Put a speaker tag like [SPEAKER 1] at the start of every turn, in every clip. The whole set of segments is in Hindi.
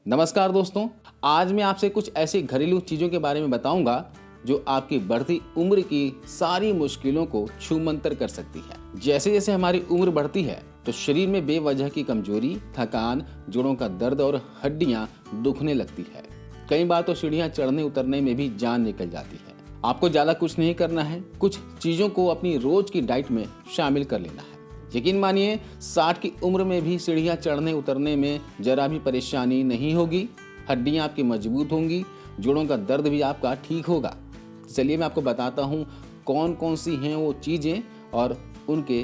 [SPEAKER 1] नमस्कार दोस्तों, आज मैं आपसे कुछ ऐसी घरेलू चीज़ों के बारे में बताऊंगा जो आपकी बढ़ती उम्र की सारी मुश्किलों को छूमंतर कर सकती है। जैसे जैसे हमारी उम्र बढ़ती है तो शरीर में बेवजह की कमजोरी, थकान, जोड़ों का दर्द और हड्डियां दुखने लगती है। कई बार तो सीढ़ियां चढ़ने उतरने में भी जान निकल जाती है। आपको ज़्यादा कुछ नहीं करना है, कुछ चीज़ों को अपनी रोज की डाइट में शामिल कर लेना है। यकीन मानिए 60 की उम्र में भी सीढ़ियाँ चढ़ने उतरने में जरा भी परेशानी नहीं होगी। हड्डियाँ आपकी मजबूत होंगी, जोड़ों का दर्द भी आपका ठीक होगा। चलिए मैं आपको बताता हूँ कौन कौन सी हैं वो चीज़ें और उनके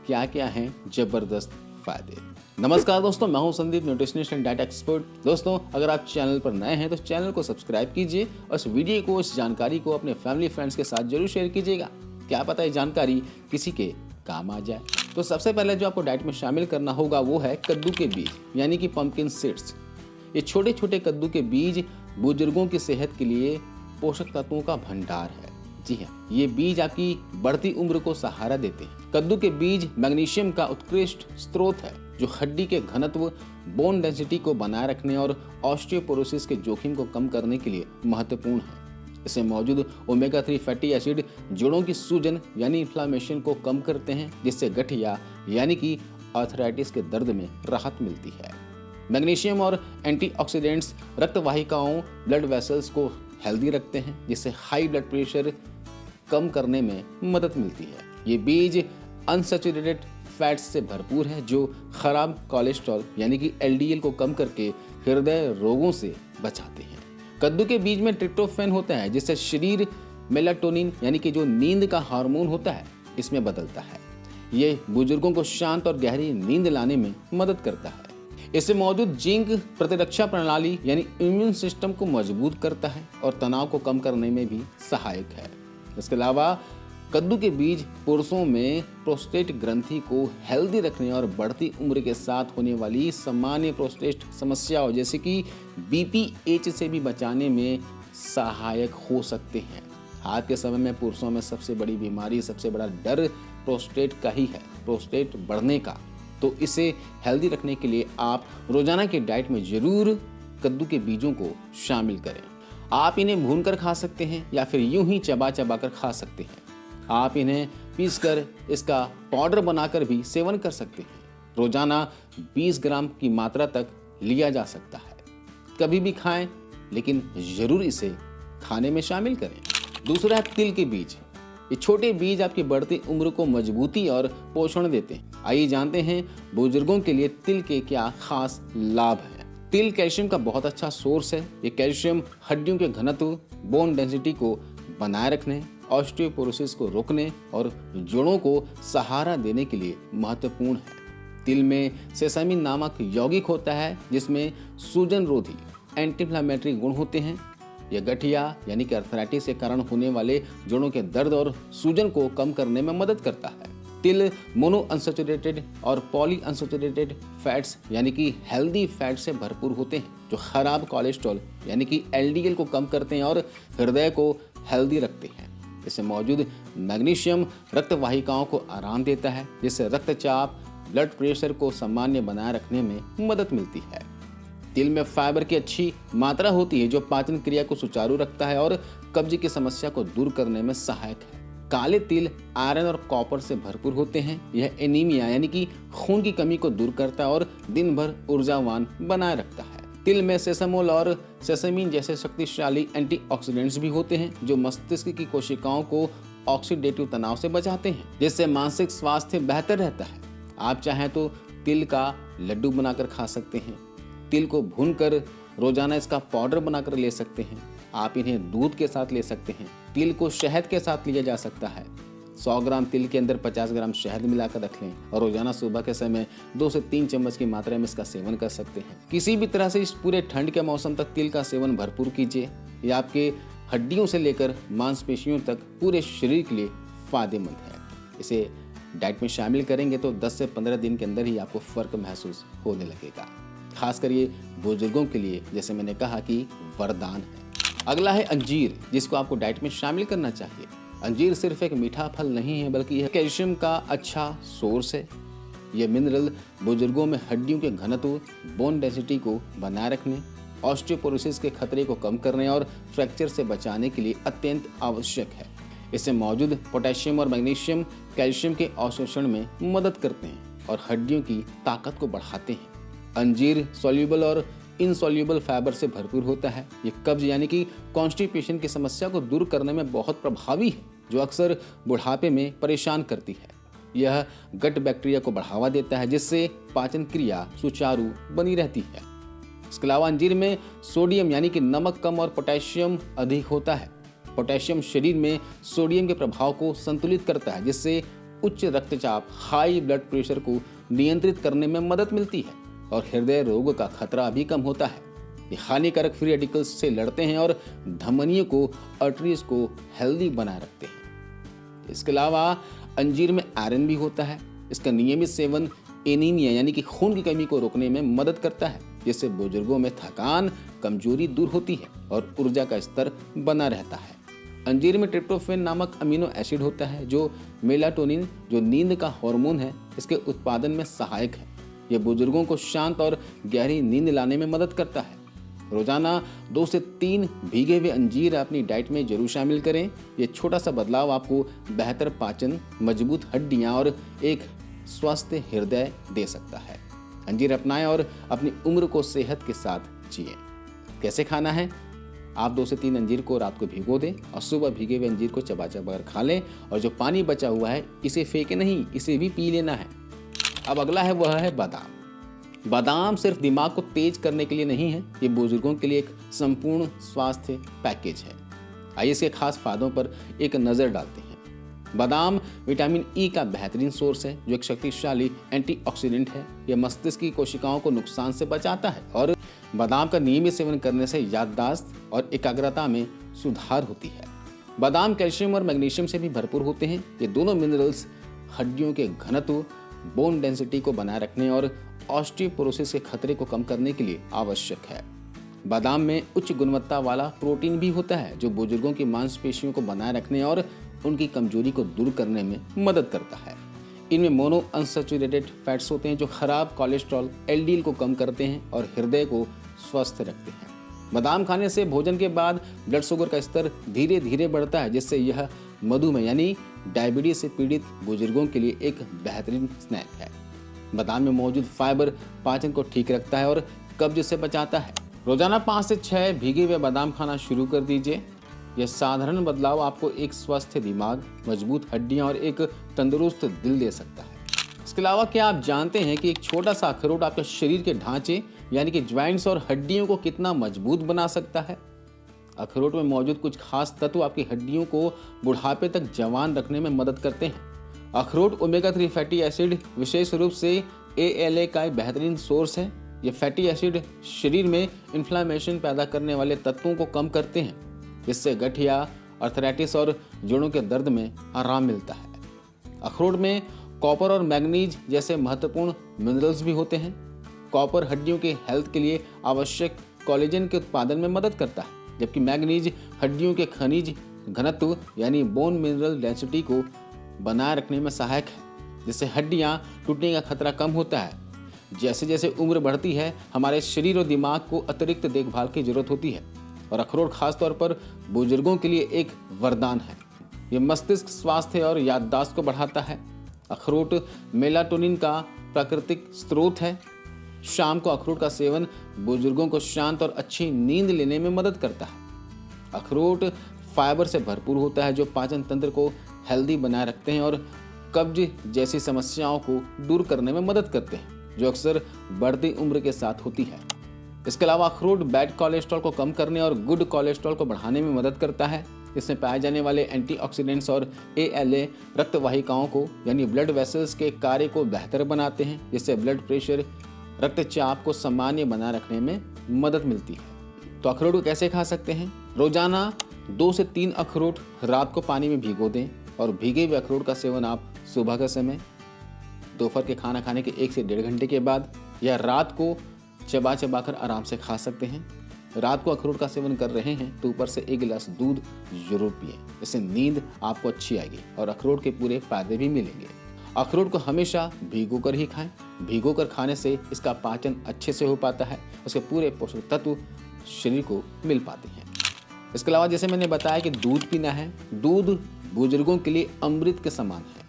[SPEAKER 1] क्या क्या हैं ज़बरदस्त फायदे। नमस्कार दोस्तों, मैं हूँ Sandeep, nutritionist and diet expert. दोस्तों, अगर आप चैनल पर नए हैं तो चैनल को सब्सक्राइब कीजिए और इस वीडियो को, इस जानकारी को अपने फैमिली फ्रेंड्स के साथ जरूर शेयर कीजिएगा। क्या पता ये जानकारी किसी के काम आ जाए। तो सबसे पहले जो आपको डाइट में शामिल करना होगा वो है कद्दू के बीज, यानी कि पंपकिन सीड्स। ये छोटे छोटे कद्दू के बीज बुजुर्गों की सेहत के लिए पोषक तत्वों का भंडार है। जी हाँ, ये बीज आपकी बढ़ती उम्र को सहारा देते हैं। कद्दू के बीज मैग्नीशियम का उत्कृष्ट स्रोत है जो हड्डी के घनत्व, बोन डेंसिटी को बनाए रखने और ऑस्टियोपोरोसिस के जोखिम को कम करने के लिए महत्वपूर्ण है। इसमें मौजूद ओमेगा 3 फैटी एसिड जोड़ों की सूजन यानी इन्फ्लामेशन को कम करते हैं, जिससे गठिया यानी कि आर्थराइटिस के दर्द में राहत मिलती है। मैग्नीशियम और एंटीऑक्सीडेंट्स रक्त वाहिकाओं, ब्लड वेसल्स को हेल्दी रखते हैं, जिससे हाई ब्लड प्रेशर कम करने में मदद मिलती है। ये बीज अनसैचुरेटेड फैट्स से भरपूर है जो खराब कोलेस्ट्रॉल यानी कि LDL को कम करके हृदय रोगों से बचाते हैं। कद्दू के बीज में ट्रिप्टोफैन होता है जिससे शरीर मेलाटोनिन यानी कि जो नींद का हार्मोन होता है इसमें बदलता है। ये बुजुर्गों को शांत और गहरी नींद लाने में मदद करता है। इससे मौजूद जिंक प्रतिरक्षा प्रणाली यानी इम्यून सिस्टम को मजबूत करता है और तनाव को कम करने में भी सहायक है। इसके अलावा कद्दू के बीज पुरुषों में प्रोस्टेट ग्रंथि को हेल्दी रखने और बढ़ती उम्र के साथ होने वाली सामान्य प्रोस्टेट समस्याओं जैसे कि BPH से भी बचाने में सहायक हो सकते हैं। आज के समय में पुरुषों में सबसे बड़ी बीमारी, सबसे बड़ा डर प्रोस्टेट का ही है, प्रोस्टेट बढ़ने का। तो इसे हेल्दी रखने के लिए आप रोजाना की डाइट में जरूर कद्दू के बीजों को शामिल करें। आप इन्हें भूनकर खा सकते हैं या फिर यूं ही चबा चबा कर खा सकते हैं। आप इन्हें पीसकर इसका पाउडर बनाकर भी सेवन कर सकते हैं। रोजाना 20 ग्राम की मात्रा तक लिया जा सकता है। कभी भी खाएं, लेकिन जरूर इसे खाने में शामिल करें। दूसरा है तिल के बीज। ये छोटे बीज आपकी बढ़ती उम्र को मजबूती और पोषण देते हैं। आइए जानते हैं बुजुर्गों के लिए तिल के क्या खास लाभ हैं। तिल कैल्शियम का बहुत अच्छा सोर्स है। ये कैल्शियम हड्डियों के घनत्व, बोन डेंसिटी को बनाए रखने, ऑस्टियोपोरोसिस को रोकने और जोड़ों को सहारा देने के लिए महत्वपूर्ण है। तिल में सेसामिन नामक यौगिक होता है जिसमें सूजन रोधी एंटी इंफ्लेमेटरी गुण होते हैं। यह गठिया यानी कि आर्थराइटिस के कारण होने वाले जोड़ों के दर्द और सूजन को कम करने में मदद करता है। तिल मोनो अनसैचुरेटेड और पॉली अनसैचुरेटेड फैट्स यानी कि हेल्दी फैट से भरपूर होते हैं जो खराब कोलेस्ट्रॉल यानी कि LDL को कम करते हैं और हृदय को हेल्दी रखते हैं। इसमें मौजूद मैग्नीशियम रक्त वाहिकाओं को आराम देता है, जिससे रक्तचाप, ब्लड प्रेशर को सामान्य बनाए रखने में मदद मिलती है। तिल में फाइबर की अच्छी मात्रा होती है जो पाचन क्रिया को सुचारू रखता है और कब्ज की समस्या को दूर करने में सहायक है। काले तिल आयरन और कॉपर से भरपूर होते हैं। यह एनीमिया यानी कि खून की कमी को दूर करता है और दिन भर ऊर्जावान बनाए रखता है। तिल में सेसमोल और सेसमिन जैसे शक्तिशाली एंटीऑक्सीडेंट्स भी होते हैं जो मस्तिष्क की कोशिकाओं को ऑक्सीडेटिव तनाव से बचाते हैं, जिससे मानसिक स्वास्थ्य बेहतर रहता है। आप चाहें तो तिल का लड्डू बनाकर खा सकते हैं। तिल को भूनकर रोजाना इसका पाउडर बनाकर ले सकते हैं। आप इन्हें दूध के साथ ले सकते हैं। तिल को शहद के साथ लिया जा सकता है। 100 ग्राम तिल के अंदर 50 ग्राम शहद मिलाकर रख लें और रोजाना सुबह के समय 2 से 3 चम्मच की मात्रा में इसका सेवन कर सकते हैं। किसी भी तरह से इस पूरे ठंड के मौसम तक तिल का सेवन भरपूर कीजिए। यह आपके हड्डियों से लेकर मांसपेशियों तक पूरे शरीर के लिए फायदेमंद है। इसे डाइट में शामिल करेंगे तो 10 से 15 दिन के अंदर ही आपको फर्क महसूस होने लगेगा। खासकर ये बुजुर्गों के लिए, जैसे मैंने कहा, कि वरदान है। अगला है अंजीर, जिसको आपको डाइट में शामिल करना चाहिए। अंजीर सिर्फ एक मीठा फल नहीं है बल्कि यह कैल्शियम का अच्छा सोर्स है। यह मिनरल बुजुर्गों में हड्डियों के घनत्व, बोन डेंसिटी को बनाए रखने, ऑस्टियोपोरोसिस के खतरे को कम करने और फ्रैक्चर से बचाने के लिए अत्यंत आवश्यक है। इसमें मौजूद पोटेशियम और मैग्नीशियम कैल्शियम के अवशोषण में मदद करते हैं और हड्डियों की ताकत को बढ़ाते हैं। अंजीर सॉल्युबल और इनसॉल्युबल फाइबर से भरपूर होता है। ये कब्ज यानी कि कॉन्स्टिपेशन की समस्या को दूर करने में बहुत प्रभावी है, जो अक्सर बुढ़ापे में परेशान करती है। यह गट बैक्टीरिया को बढ़ावा देता है, जिससे पाचन क्रिया सुचारू बनी रहती है। इसके अलावा अंजीर में सोडियम यानी कि नमक कम और पोटेशियम अधिक होता है। पोटेशियम शरीर में सोडियम के प्रभाव को संतुलित करता है, जिससे उच्च रक्तचाप, हाई ब्लड प्रेशर को नियंत्रित करने में मदद मिलती है और हृदय रोग का खतरा भी कम होता है। ये हानिकारक फ्री रेडिकल्स से लड़ते हैं और धमनियों को, आर्टरीज को हेल्दी बनाए रखते हैं। इसके अलावा अंजीर में आयरन भी होता है। इसका नियमित सेवन एनीमिया यानी कि खून की कमी को रोकने में मदद करता है, जिससे बुजुर्गों में थकान, कमजोरी दूर होती है और ऊर्जा का स्तर बना रहता है। अंजीर में ट्रिप्टोफैन नामक अमीनो एसिड होता है, जो मेलाटोनिन, जो नींद का हार्मोन है, इसके उत्पादन में सहायक है। यह बुजुर्गों को शांत और गहरी नींद लाने में मदद करता है। रोजाना 2 से 3 भीगे हुए अंजीर अपनी डाइट में जरूर शामिल करें। यह छोटा सा बदलाव आपको बेहतर पाचन, मजबूत हड्डियां और एक स्वस्थ हृदय दे सकता है। अंजीर अपनाएं और अपनी उम्र को सेहत के साथ जिएं। कैसे खाना है? आप 2 से 3 अंजीर को रात को भिगो दें और सुबह भीगे हुए अंजीर को चबा चबा कर खा लें, और जो पानी बचा हुआ है इसे फेंके नहीं, इसे भी पी लेना है। अब अगला है, वह है बादाम। बादाम सिर्फ दिमाग को तेज करने के लिए नहीं है, ये बुजुर्गों के लिए एक संपूर्ण स्वास्थ्य पैकेज है। आइए इसके खास फायदों पर एक नज़र डालते हैं। बादाम विटामिन ई का बेहतरीन सोर्स है, जो एक शक्तिशाली एंटीऑक्सीडेंट है। यह मस्तिष्क की कोशिकाओं को नुकसान से बचाता है और बादाम का नियमित सेवन करने से याददाश्त और एकाग्रता में सुधार होती है। बादाम कैल्शियम और मैग्नीशियम से भी भरपूर होते हैं। ये दोनों मिनरल्स हड्डियों के घनत्व, बोन डेंसिटी को बनाए रखने और ऑस्टियोपोरोसिस के खतरे को कम करने के लिए आवश्यक है। बादाम में उच्च गुणवत्ता वाला प्रोटीन भी होता है, जो बुजुर्गों की मांसपेशियों को बनाए रखने और उनकी कमजोरी को दूर करने में मदद करता है। इनमें मोनो अनसैचुरेटेड फैट्स होते हैं, जो खराब कोलेस्ट्रॉल, एलडीएल को कम करते हैं और हृदय को स्वस्थ रखते हैं। बादाम खाने से भोजन के बाद ब्लड शुगर का स्तर धीरे धीरे बढ़ता है, जिससे यह मधुमेह यानी डायबिटीज से पीड़ित बुजुर्गों के लिए एक बेहतरीन स्नैक है। बादाम में मौजूद फाइबर पाचन को ठीक रखता है और कब्ज से बचाता है। रोजाना 5 से 6 भीगे हुए बादाम खाना शुरू कर दीजिए। यह साधारण बदलाव आपको एक स्वस्थ दिमाग, मजबूत हड्डियां और एक तंदुरुस्त दिल दे सकता है। इसके अलावा क्या आप जानते हैं कि एक छोटा सा अखरोट आपके शरीर के ढांचे यानी कि ज्वाइंट्स और हड्डियों को कितना मजबूत बना सकता है? अखरोट में मौजूद कुछ खास तत्व आपकी हड्डियों को बुढ़ापे तक जवान रखने में मदद करते हैं। अखरोट ओमेगा 3 फैटी एसिड, विशेष रूप से ALA का एक बेहतरीन सोर्स है। ये फैटी एसिड शरीर में इन्फ्लामेशन पैदा करने वाले तत्वों को कम करते हैं, जिससे गठिया, अर्थराइटिस और जोड़ों के दर्द में आराम मिलता है। अखरोट में कॉपर और मैग्नीज जैसे महत्वपूर्ण मिनरल्स भी होते हैं। कॉपर हड्डियों के हेल्थ के लिए आवश्यक कोलेजन के उत्पादन में मदद करता है, जबकि मैग्नीज हड्डियों के खनिज घनत्व यानी बोन मिनरल डेंसिटी को बनाए रखने में सहायक है, जिससे हड्डियां टूटने का खतरा कम होता है। जैसे जैसे उम्र बढ़ती है, हमारे शरीर और दिमाग को अतिरिक्त देखभाल की जरूरत होती है, और अखरोट खासतौर पर बुजुर्गों के लिए एक वरदान है। यह मस्तिष्क स्वास्थ्य और याददाश्त को बढ़ाता है। अखरोट मेलाटोनिन का प्राकृतिक स्रोत है। शाम को अखरोट का सेवन बुजुर्गों को शांत और अच्छी नींद लेने में मदद करता है। अखरोट फाइबर से भरपूर होता है, जो पाचन तंत्र को हेल्दी बनाए रखते हैं और कब्ज जैसी समस्याओं को दूर करने में मदद करते हैं, जो अक्सर बढ़ती उम्र के साथ होती है। इसके अलावा अखरोट बैड कोलेस्ट्रॉल को कम करने और गुड कोलेस्ट्रॉल को बढ़ाने में मदद करता है। इसमें पाए जाने वाले एंटीऑक्सीडेंट्स और ALA रक्त वाहिकाओं को यानी ब्लड वेसल्स के कार्य को बेहतर बनाते हैं, जिससे ब्लड प्रेशर, रक्तचाप को सामान्य बनाए रखने में मदद मिलती है। तो अखरोट को कैसे खा सकते हैं? रोजाना 2 से 3 अखरोट रात को पानी में भिगो दें, और भीगे हुए अखरोट का सेवन आप सुबह के समय, दोपहर के खाना खाने के 1 से 1.5 घंटे के बाद या रात को चबा चबा कर आराम से खा सकते हैं। रात को अखरोट का सेवन कर रहे हैं तो ऊपर से 1 गिलास दूध जरूर पिए, इससे नींद आपको अच्छी आएगी और अखरोट के पूरे फायदे भी मिलेंगे। अखरोट को हमेशा भिगो कर ही खाएं। भिगो कर खाने से इसका पाचन अच्छे से हो पाता है, उसके पूरे पोषक तत्व शरीर को मिल पाती हैं। इसके अलावा जैसे मैंने बताया कि दूध पीना है, दूध बुजुर्गों के लिए अमृत के समान है।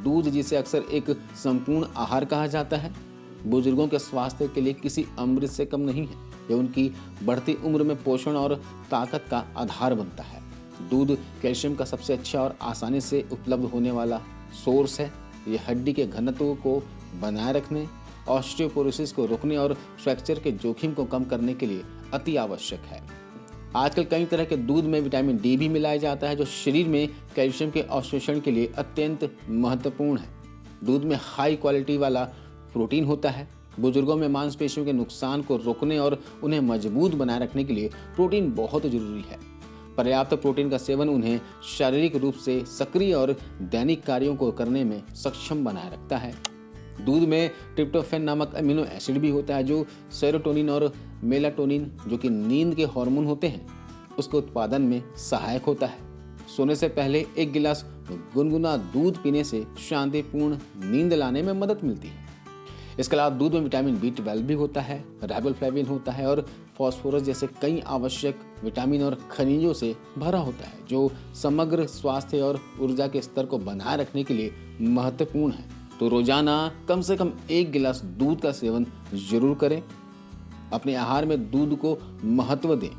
[SPEAKER 1] दूध जिसे अक्सर एक संपूर्ण आहार कहा जाता है, बुजुर्गों के स्वास्थ्य के लिए किसी अमृत से कम नहीं है। यह उनकी बढ़ती उम्र में पोषण और ताकत का आधार बनता है। दूध कैल्शियम का सबसे अच्छा और आसानी से उपलब्ध होने वाला सोर्स है। यह हड्डी के घनत्व को बनाए रखने, ऑस्टियोपोरोसिस को रोकने और फ्रैक्चर के जोखिम को कम करने के लिए अति आवश्यक है। आजकल कई तरह के दूध में विटामिन डी भी मिलाया जाता है, जो शरीर में कैल्शियम के अवशोषण के लिए अत्यंत महत्वपूर्ण है। दूध में हाई क्वालिटी वाला प्रोटीन होता है। बुजुर्गों में मांसपेशियों के नुकसान को रोकने और उन्हें मजबूत बनाए रखने के लिए प्रोटीन बहुत जरूरी है। पर्याप्त प्रोटीन का सेवन उन्हें शारीरिक रूप से सक्रिय और दैनिक कार्यों को करने में सक्षम बनाए रखता है। दूध में ट्रिप्टोफैन नामक अमीनो एसिड भी होता है, जो सेरोटोनिन और मेलाटोनिन, जो कि नींद के हार्मोन होते हैं, उसके उत्पादन में सहायक होता है। सोने से पहले 1 गिलास गुनगुना दूध पीने से शांतिपूर्ण नींद लाने में मदद मिलती है। इसके अलावा दूध में विटामिन B12 भी होता है, राइबोफ्लेविन होता है और फास्फोरस जैसे कई आवश्यक विटामिन और खनिजों से भरा होता है, जो समग्र स्वास्थ्य और ऊर्जा के स्तर को बनाए रखने के लिए महत्वपूर्ण है। तो रोजाना कम से कम 1 गिलास दूध का सेवन जरूर करें। अपने आहार में दूध को महत्व दें।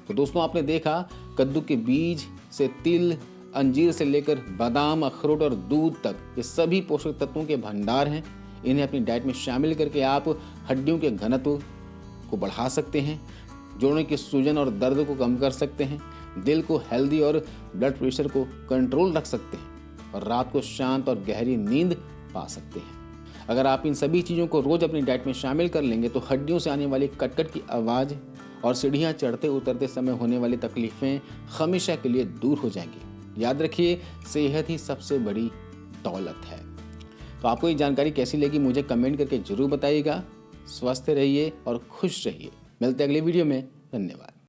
[SPEAKER 1] तो दोस्तों, आपने देखा कद्दू के बीज से तिल, अंजीर से लेकर बादाम, अखरोट और दूध तक, ये सभी पोषक तत्वों के भंडार हैं। इन्हें अपनी डाइट में शामिल करके आप हड्डियों के घनत्व को बढ़ा सकते हैं, जोड़ों की सूजन और दर्द को कम कर सकते हैं, दिल को हेल्दी और ब्लड प्रेशर को कंट्रोल रख सकते हैं और रात को शांत और गहरी नींद पा सकते हैं। अगर आप इन सभी चीज़ों को रोज अपनी डाइट में शामिल कर लेंगे तो हड्डियों से आने वाली कटकट की आवाज़ और सीढ़ियाँ चढ़ते उतरते समय होने वाली तकलीफें हमेशा के लिए दूर हो जाएंगी। याद रखिए, सेहत ही सबसे बड़ी दौलत है। तो आपको ये जानकारी कैसी लगी मुझे कमेंट करके जरूर बताइएगा। स्वस्थ रहिए और खुश रहिए। मिलते हैं अगले वीडियो में। धन्यवाद।